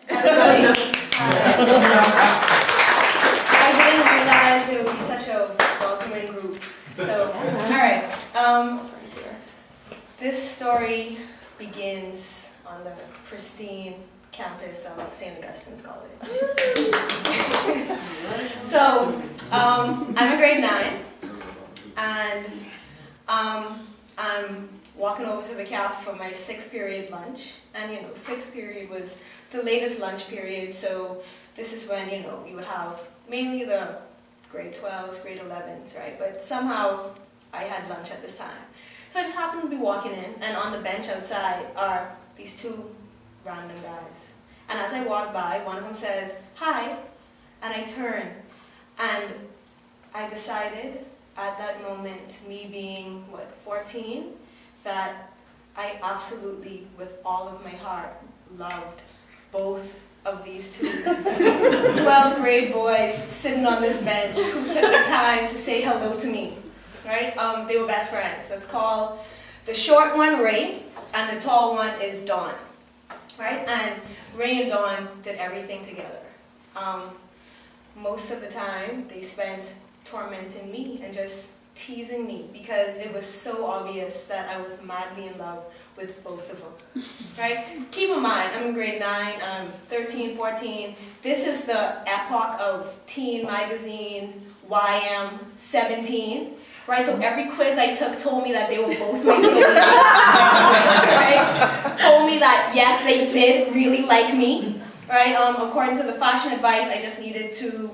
Everybody. I didn't realize it would be such a welcoming group. So, alright. This story begins on the pristine campus of St. Augustine's College. So, I'm in grade 9, and I'm walking over to the caf for my 6th period lunch. And 6th period was the latest lunch period, so this is when, you would have mainly the grade 12s, grade 11s, right? But somehow I had lunch at this time. So I just happened to be walking in, and on the bench outside are these 2 random guys. And as I walk by, one of them says, "Hi," and I turn, and I decided at that moment, me being, 14, that I absolutely, with all of my heart, loved both of these 2 12th grade boys sitting on this bench who took the time to say hello to me, right? They were best friends. Let's call the short one Ray, and the tall one is Dawn, right? And Ray and Dawn did everything together. Most of the time, they spent tormenting me and just teasing me because it was so obvious that I was madly in love with both of them, right? Keep in mind, I'm in grade 9, I'm 13, 14. This is the epoch of teen magazine, YM 17, right? So every quiz I took told me that they were both my soulmates, right? Told me that, yes, they did really like me, right? According to the fashion advice, I just needed to,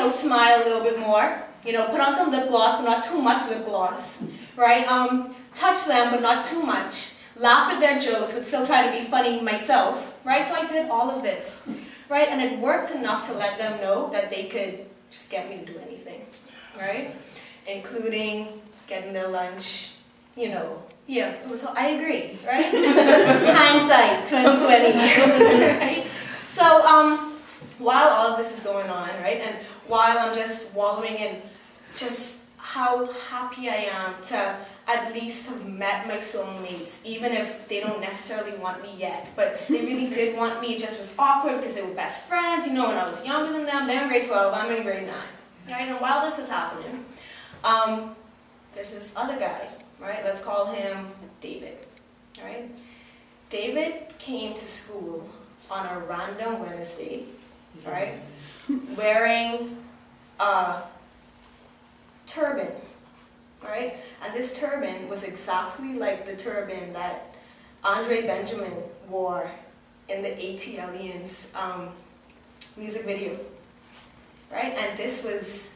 smile a little bit more. Put on some lip gloss, but not too much lip gloss, right? Touch them, but not too much. Laugh at their jokes, but still try to be funny myself, right? So I did all of this, right? And it worked enough to let them know that they could just get me to do anything, right? Including getting their lunch, Yeah, so I agree, right? Hindsight, 2020, right? So, while all of this is going on, right, and while I'm just wallowing in just how happy I am to at least have met my soulmates, even if they don't necessarily want me yet, but they really did want me. It just was awkward because they were best friends, and I was younger than them. They're in grade 12, I'm in grade 9, right? And while this is happening, there's this other guy, right? Let's call him David, right? David came to school on a random Wednesday, right? Wearing a turban, right? And this turban was exactly like the turban that Andre Benjamin wore in the ATLians music video, right? And this was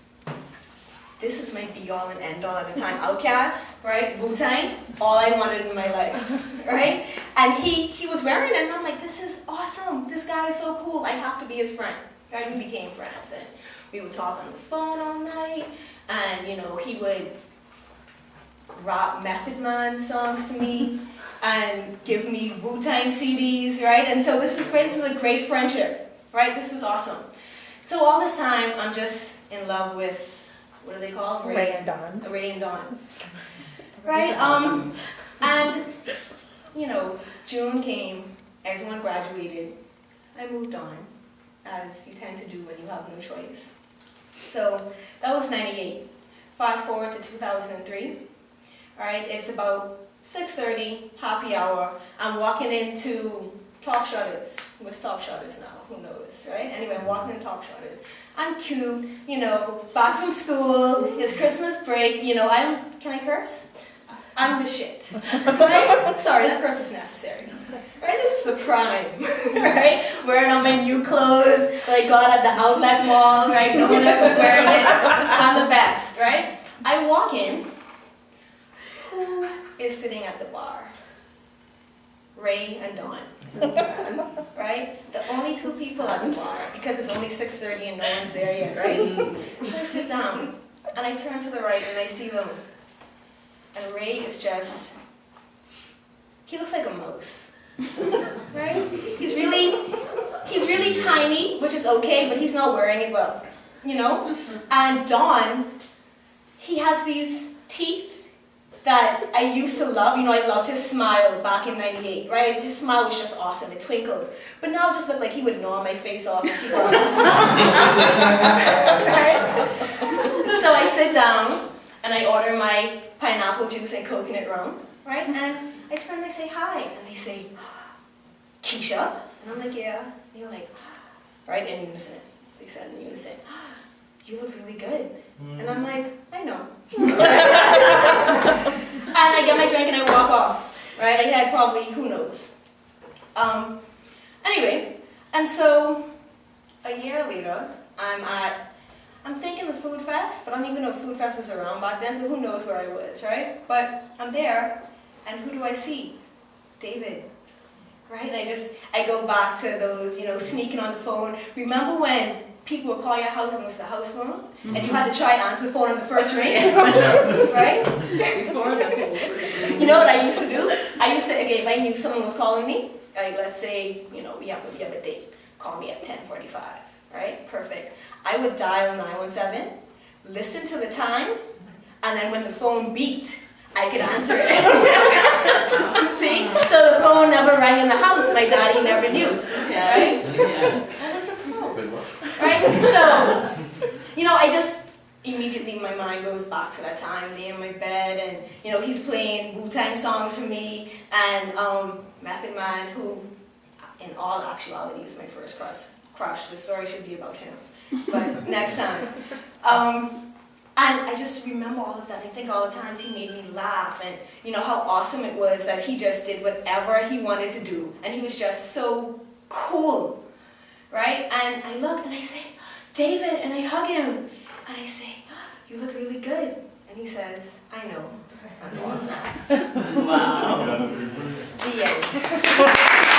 my be-all and end-all at the time. Outcast, right? Wu-Tang, all I wanted in my life, right? And he was wearing it, and I'm like, this is awesome. This guy is so cool. I have to be his friend, right? We became friends, and we would talk on the phone all night, and, he would rap Method Man songs to me and give me Wu-Tang CDs, right? And so this was great. This was a great friendship, right? This was awesome. So all this time, I'm just in love with, what are they called? Ray and Dawn. Ray and Dawn. Right? And, June came, everyone graduated. I moved on, as you tend to do when you have no choice. So that was 98. Fast forward to 2003. All right, it's about 6:30, happy hour. I'm walking into Top Shutters. We're Top Shutters now, who knows, right? Anyway, I'm walking in Top Shutters. I'm cute, back from school, it's Christmas break, can I curse? I'm the shit, right? Sorry, that curse is necessary, right? This is the prime, right? Wearing all my new clothes that I got at the outlet mall, right? No one else is wearing it. I'm the best, right? I walk in. Who is sitting at the bar? Ray and Dawn, right? The only 2 people at the bar, because it's only 6:30 and no one's there yet, right? So I sit down, and I turn to the right, and I see them. And Ray is just, he looks like a mouse, right? He's really tiny, which is okay, but he's not wearing it well, And Dawn, he has these teeth that I used to love. You know, I loved his smile back in '98, right? His smile was just awesome. It twinkled. But now it just looked like he would gnaw my face off and keep on right? So I sit down and I order my pineapple juice and coconut rum, right? And I turn and I say hi, and they say, Keisha? And I'm like, yeah. And you're like, right, in unison. They said in unison, you look really good. And I'm like, I know. And I get my drink and I walk off, right? I had probably, who knows. Anyway, and so a year later, I'm thinking the Food Fest, but I don't even know if Food Fest was around back then, so who knows where I was, right? But I'm there, and who do I see? David, right? I go back to those, you know, sneaking on the phone. Remember when people would call your house and it was the house phone? And you had to try to answer the phone on the first ring, right? You know what I used to do? Okay, if I knew someone was calling me, like let's say, you know, we have a date, call me at 10:45, right? Perfect. I would dial 917, listen to the time, and then when the phone beeped, I could answer it. See? So the phone never rang in the house, my daddy never knew, right? That was a pro, right? So, you know, I just immediately my mind goes back to that time, laying in my bed, and you know, he's playing Wu-Tang songs for me, and Method Man, who, in all actuality, is my first crush. The story should be about him, but next time. And I just remember all of that. I think all the times he made me laugh, and you know how awesome it was that he just did whatever he wanted to do, and he was just so cool, right? And I look and I say, David, and I hug him, and I say, you look really good, and he says, I know, I'm awesome. Wow. The end.